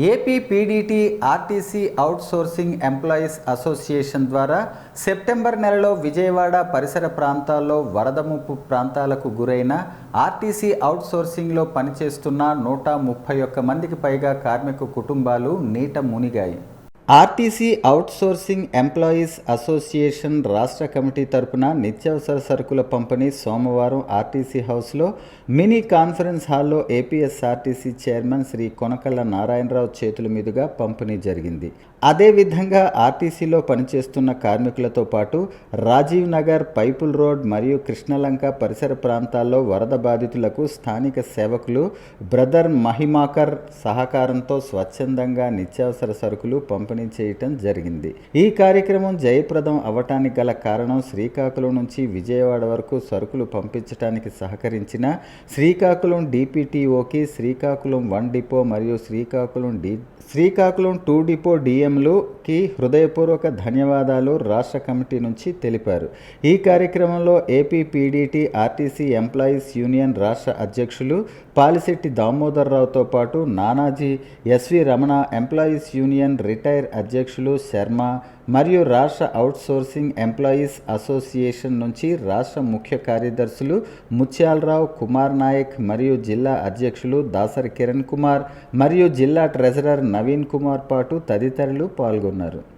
AP PDT RTC outsourcing employees association ద్వారా September నెలలో విజయవాడ పరిసర ప్రాంతాల్లో వరద ముప్పు ప్రాంతాలకు గురైన ఆర్టీసీ అవుట్సోర్సింగ్లో పనిచేస్తున్న 131 మందికి పైగా కార్మిక కుటుంబాలు నీట మునిగాయి. ఆర్టీసీ అవుట్సోర్సింగ్ ఎంప్లాయీస్ అసోసియేషన్ రాష్ట్ర కమిటీ తరపున నిత్యావసర సరుకుల పంపిణీ సోమవారం ఆర్టీసీ హౌస్లో మినీ కాన్ఫరెన్స్ హాల్లో ఏపీఎస్ఆర్టీసీ చైర్మన్ శ్రీ కొనకళ్ళ నారాయణరావు చేతుల మీదుగా పంపిణీ జరిగింది. అదేవిధంగా ఆర్టీసీలో పనిచేస్తున్న కార్మికులతో పాటు రాజీవ్ నగర్, పైపుల్ రోడ్ మరియు కృష్ణలంక పరిసర ప్రాంతాల్లో వరద బాధితులకు స్థానిక సేవకులు బ్రదర్ మహిమాకర్ సహకారంతో స్వచ్ఛందంగా నిత్యావసర సరుకులు పంపిణీ చేయటం జరిగింది. ఈ కార్యక్రమం జయప్రదం అవ్వటానికి గల కారణం శ్రీకాకుళం నుంచి విజయవాడ వరకు సరుకులు పంపించడానికి సహకరించిన శ్రీకాకుళం డిపిటిఓకి, శ్రీకాకుళం 1 డిపో మరియు శ్రీకాకుళం 2 డిపో డిఎంలుకి హృదయపూర్వక ధన్యవాదాలు రాష్ట్ర కమిటీ నుంచి తెలిపారు. ఈ కార్యక్రమంలో AP PDT RTC employees union రాష్ట్ర అధ్యక్షులు పాలిశెట్టి దామోదర్రావుతో పాటు Nanaji, SV Ramana, employees union retire అధ్యక్షులు శర్మ మరియు రాష్ట్ర అవుట్సోర్సింగ్ ఎంప్లాయీస్ అసోసియేషన్ నుంచి రాష్ట్ర ముఖ్య కార్యదర్శులు ముత్యాలరావు, కుమార్ నాయక్ మరియు జిల్లా అధ్యక్షులు దాసరి కిరణ్ కుమార్ మరియు జిల్లా ట్రెజరర్ నవీన్ కుమార్ పాటు తదితరులు పాల్గొన్నారు.